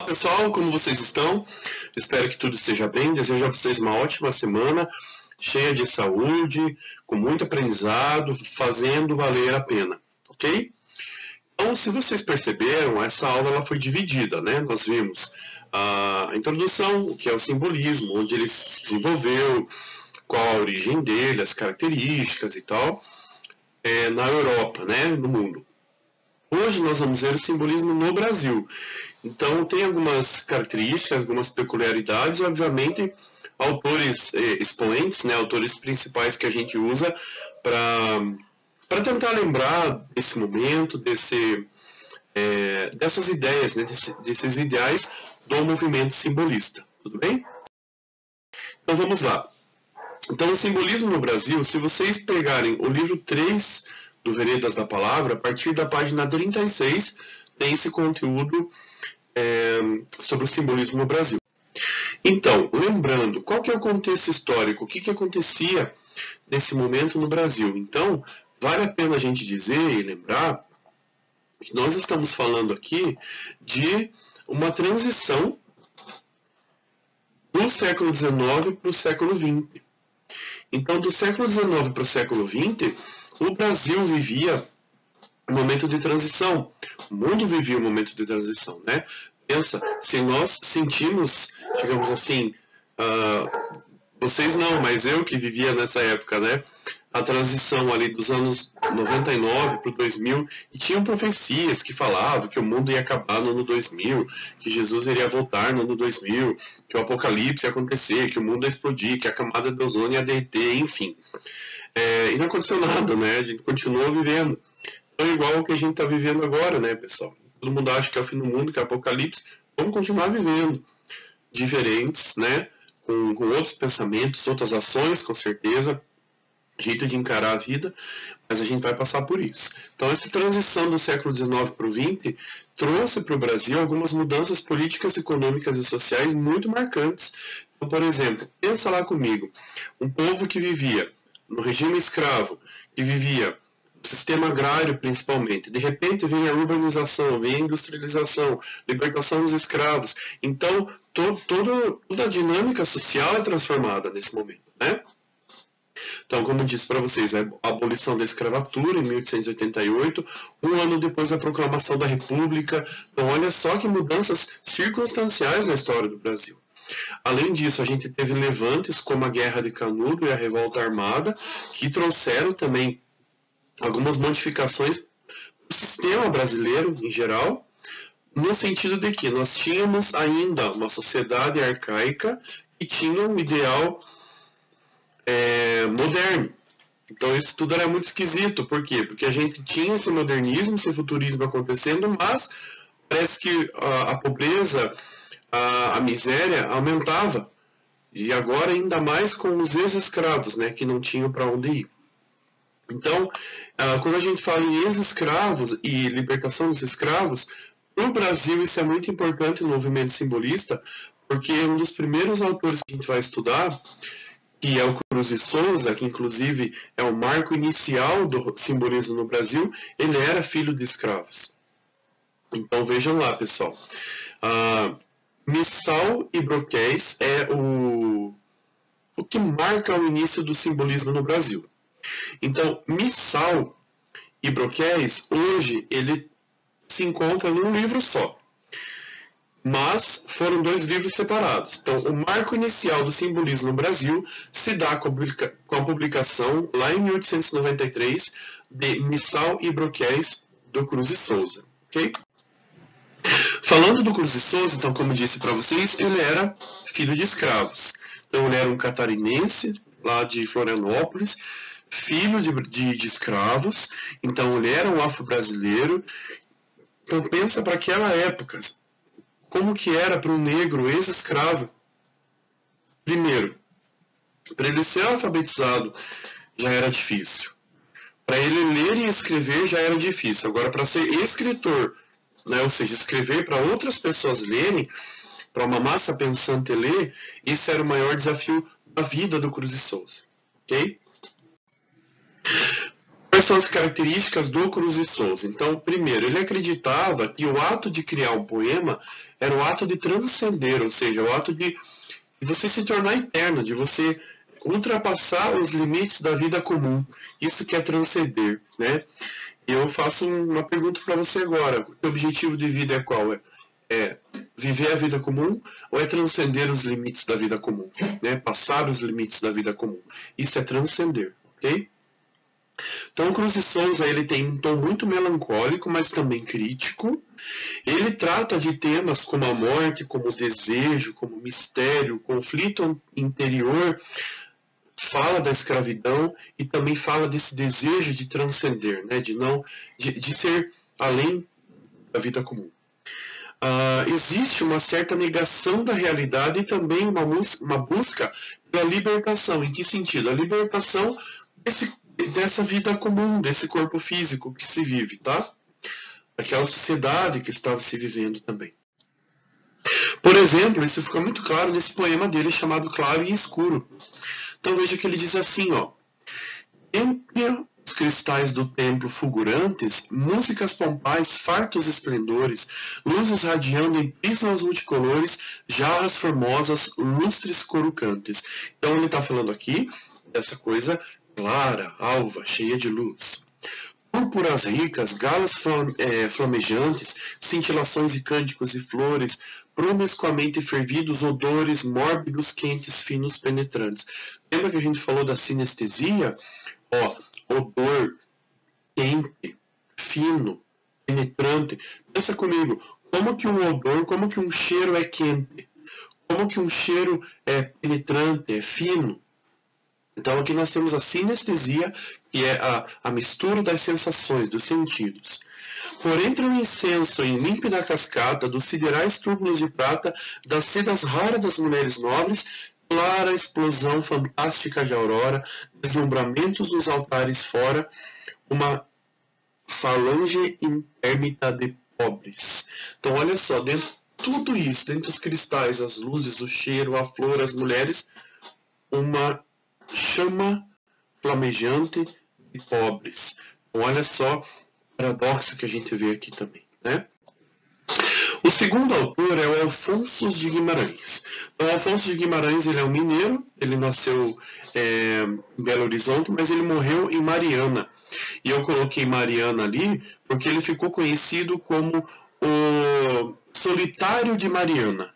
pessoal, como vocês estão? Espero que tudo esteja bem. Desejo a vocês uma ótima semana, cheia de saúde, com muito aprendizado, fazendo valer a pena, ok? Então, se vocês perceberam, essa aula ela foi dividida, né? Nós vimos a introdução, o que é o simbolismo, onde ele se desenvolveu, qual a origem dele, as características e tal, na Europa, né? No mundo. Hoje nós vamos ver o simbolismo no Brasil. Então, tem algumas características, algumas peculiaridades, e, obviamente, autores expoentes, né, autores principais que a gente usa para tentar lembrar desse momento, dessas ideias, né, desses ideais do movimento simbolista. Tudo bem? Então, vamos lá. Então, o simbolismo no Brasil, se vocês pegarem o livro 3 do Veredas da Palavra, a partir da página 36, tem esse conteúdo sobre o simbolismo no Brasil. Então, lembrando, qual que é o contexto histórico? O que acontecia nesse momento no Brasil? Então, vale a pena a gente dizer e lembrar que nós estamos falando aqui de uma transição do século XIX para o século XX. Então, do século XIX para o século XX, o Brasil vivia um momento de transição. O mundo vivia um momento de transição, né? Pensa, se nós sentimos, digamos assim, vocês não, mas eu que vivia nessa época, né? A transição ali dos anos 99 para o 2000, e tinham profecias que falavam que o mundo ia acabar no ano 2000, que Jesus iria voltar no ano 2000, que o apocalipse ia acontecer, que o mundo ia explodir, que a camada de ozônio ia derreter, enfim. E não aconteceu nada, né? A gente continuou vivendo. Então, igual o que a gente está vivendo agora, né, pessoal? Todo mundo acha que é o fim do mundo, que é o apocalipse. Vamos continuar vivendo. Diferentes, né? Com outros pensamentos, outras ações, com certeza. Jeito de encarar a vida, mas a gente vai passar por isso. Então, essa transição do século XIX para o XX trouxe para o Brasil algumas mudanças políticas, econômicas e sociais muito marcantes. Então, por exemplo, pensa lá comigo, um povo que vivia no regime escravo, que vivia no sistema agrário principalmente, de repente vem a urbanização, vem a industrialização, libertação dos escravos. Então, toda a dinâmica social é transformada nesse momento, né? Então, como eu disse para vocês, a abolição da escravatura em 1888, um ano depois da proclamação da República. Então, olha só que mudanças circunstanciais na história do Brasil. Além disso, a gente teve levantes como a Guerra de Canudo e a Revolta Armada, que trouxeram também algumas modificações no sistema brasileiro em geral, no sentido de que nós tínhamos ainda uma sociedade arcaica que tinha um ideal moderno. Então isso tudo era muito esquisito. Por quê? Porque a gente tinha esse modernismo, esse futurismo acontecendo, mas parece que a pobreza, a miséria aumentava. E agora ainda mais com os ex-escravos, né, que não tinham para onde ir. Então, quando a gente fala em ex-escravos e libertação dos escravos, no Brasil isso é muito importante no movimento simbolista, porque um dos primeiros autores que a gente vai estudar, que é o Cruz e Souza, que inclusive é o marco inicial do simbolismo no Brasil, ele era filho de escravos. Então vejam lá, pessoal. Missal e Broquéis é o que marca o início do simbolismo no Brasil. Então, Missal e Broquéis, hoje, ele se encontra num livro só. Mas foram dois livros separados. Então, o marco inicial do simbolismo no Brasil se dá com a publicação, lá em 1893, de Missal e Broquéis, do Cruz e Souza. Okay? Falando do Cruz e Souza, então, como eu disse para vocês, ele era filho de escravos. Então, ele era um catarinense, lá de Florianópolis, filho de escravos. Então, ele era um afro-brasileiro. Então, pensa para aquela época. Como que era para um negro ex-escravo? Primeiro, para ele ser alfabetizado já era difícil. Para ele ler e escrever já era difícil. Agora, para ser escritor, né, ou seja, escrever para outras pessoas lerem, para uma massa pensante ler, esse era o maior desafio da vida do Cruz e Souza. Ok? Quais são as características do Cruz e Souza? Então, primeiro, ele acreditava que o ato de criar um poema era o ato de transcender, ou seja, o ato de você se tornar eterno, de você ultrapassar os limites da vida comum. Isso que é transcender, né? E eu faço uma pergunta para você agora. O teu objetivo de vida é qual? É viver a vida comum ou é transcender os limites da vida comum? Né? Passar os limites da vida comum. Isso é transcender, ok? Então, Cruz e Souza ele tem um tom muito melancólico, mas também crítico. Ele trata de temas como a morte, como o desejo, como o mistério, o conflito interior, fala da escravidão e também fala desse desejo de transcender, né? de ser além da vida comum. Existe uma certa negação da realidade e também uma busca pela libertação. Em que sentido? A libertação dessa vida comum, desse corpo físico que se vive, tá? Daquela sociedade que estava se vivendo também. Por exemplo, isso fica muito claro nesse poema dele chamado Claro e Escuro. Então veja que ele diz assim, ó. Entre os cristais do templo fulgurantes, músicas pompais, fartos esplendores, luzes radiando em prismas multicolores, jarras formosas, lustres corucantes. Então ele está falando aqui dessa coisa clara, alva, cheia de luz. Púrpuras ricas, galas flamejantes, cintilações de cânticos e flores, promiscuamente fervidos, odores mórbidos, quentes, finos, penetrantes. Lembra que a gente falou da sinestesia? Odor quente, fino, penetrante. Pensa comigo, como que um odor, como que um cheiro é quente? Como que um cheiro é penetrante, é fino? Então aqui nós temos a sinestesia, que é a mistura das sensações, dos sentidos. Por entre o incenso em límpida cascata, dos siderais túrbulos de prata, das sedas raras das mulheres nobres, clara explosão fantástica de aurora, deslumbramentos nos altares fora, uma falange intérmita de pobres. Então olha só, dentro de tudo isso, dentro dos cristais, as luzes, o cheiro, a flor, as mulheres, uma chama flamejante de pobres. Então, olha só o paradoxo que a gente vê aqui também, né? O segundo autor é o Afonso de Guimarães. Então, Afonso de Guimarães ele é um mineiro, ele nasceu em Belo Horizonte, mas ele morreu em Mariana. E eu coloquei Mariana ali porque ele ficou conhecido como o Solitário de Mariana.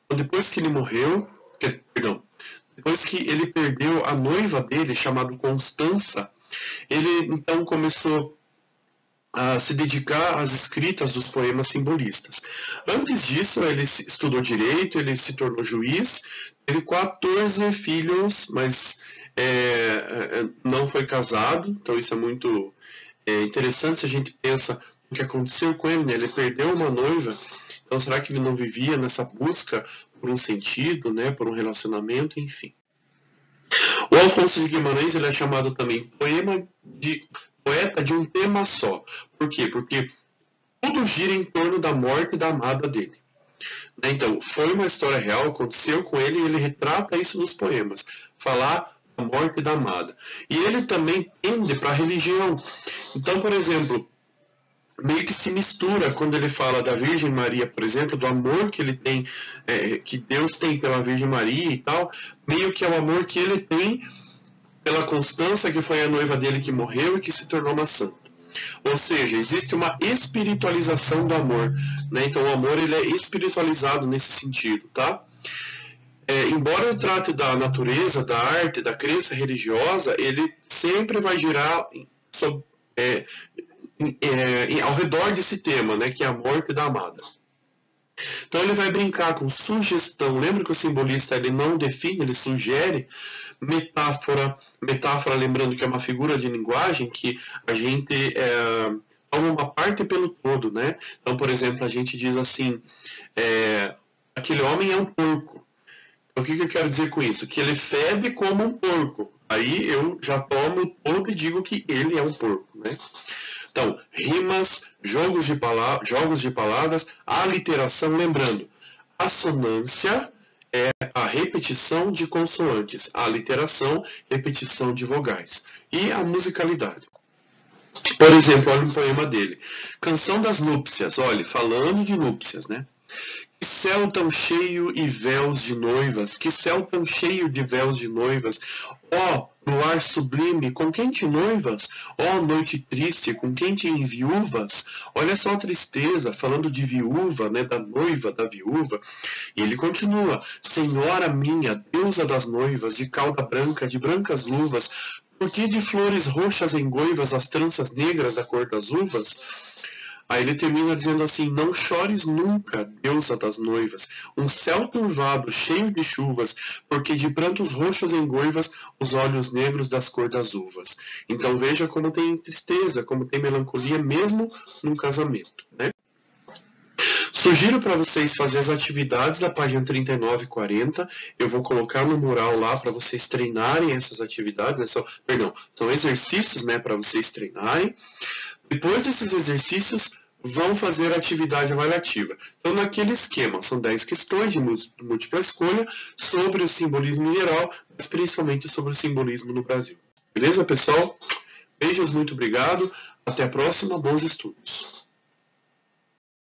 Então, depois que ele morreu, depois que ele perdeu a noiva dele, chamada Constança, ele então começou a se dedicar às escritas dos poemas simbolistas. Antes disso, ele estudou direito, ele se tornou juiz, teve 14 filhos, mas não foi casado, então isso é muito interessante se a gente pensa o que aconteceu com ele, né? Ele perdeu uma noiva. Então, será que ele não vivia nessa busca por um sentido, né, por um relacionamento, enfim? O Afonso de Guimarães ele é chamado também poeta de um tema só. Por quê? Porque tudo gira em torno da morte da amada dele. Então, foi uma história real, aconteceu com ele e ele retrata isso nos poemas. Falar da morte da amada. E ele também tende para a religião. Então, por exemplo, meio que se mistura quando ele fala da Virgem Maria, por exemplo, do amor que ele tem, que Deus tem pela Virgem Maria e tal, meio que é o amor que ele tem pela Constança, que foi a noiva dele que morreu e que se tornou uma santa. Ou seja, existe uma espiritualização do amor, né? Então o amor ele é espiritualizado nesse sentido, tá? Embora eu trate da natureza, da arte, da crença religiosa, ele sempre vai girar ao redor desse tema, né, que é a morte da amada. Então ele vai brincar com sugestão. Lembra que o simbolista ele não define, ele sugere metáfora, lembrando que é uma figura de linguagem que a gente toma uma parte pelo todo, né? Então, por exemplo, a gente diz assim, aquele homem é um porco. Então, o que eu quero dizer com isso? Que ele fede como um porco. Aí eu já tomo todo e digo que ele é um porco, né? Então, rimas, jogos de palavras, aliteração, lembrando, assonância é a repetição de consoantes, a aliteração, repetição de vogais. E a musicalidade. Por exemplo, olha um poema dele. Canção das Núpcias, olha, falando de núpcias, né? Que céu tão cheio e véus de noivas, que céu tão cheio de véus de noivas, ó, luar sublime, com quem te noivas? Ó, noite triste, com quem te enviuvas? Olha só a tristeza, falando de viúva, né, da noiva, da viúva. E ele continua, Senhora minha, deusa das noivas, de cauda branca, de brancas luvas, por que de flores roxas engoivas as tranças negras da cor das uvas? Aí ele termina dizendo assim, não chores nunca, deusa das noivas, um céu turvado, cheio de chuvas, porque de prantos roxos engoivas os olhos negros das cor das uvas. Então veja como tem tristeza, como tem melancolia, mesmo num casamento, né? Sugiro para vocês fazer as atividades da página 39 e 40. Eu vou colocar no mural lá para vocês treinarem essas atividades. São exercícios, né, para vocês treinarem. Depois desses exercícios, vão fazer a atividade avaliativa. Então, naquele esquema, são 10 questões de múltipla escolha sobre o simbolismo em geral, mas principalmente sobre o simbolismo no Brasil. Beleza, pessoal? Beijos, muito obrigado. Até a próxima. Bons estudos.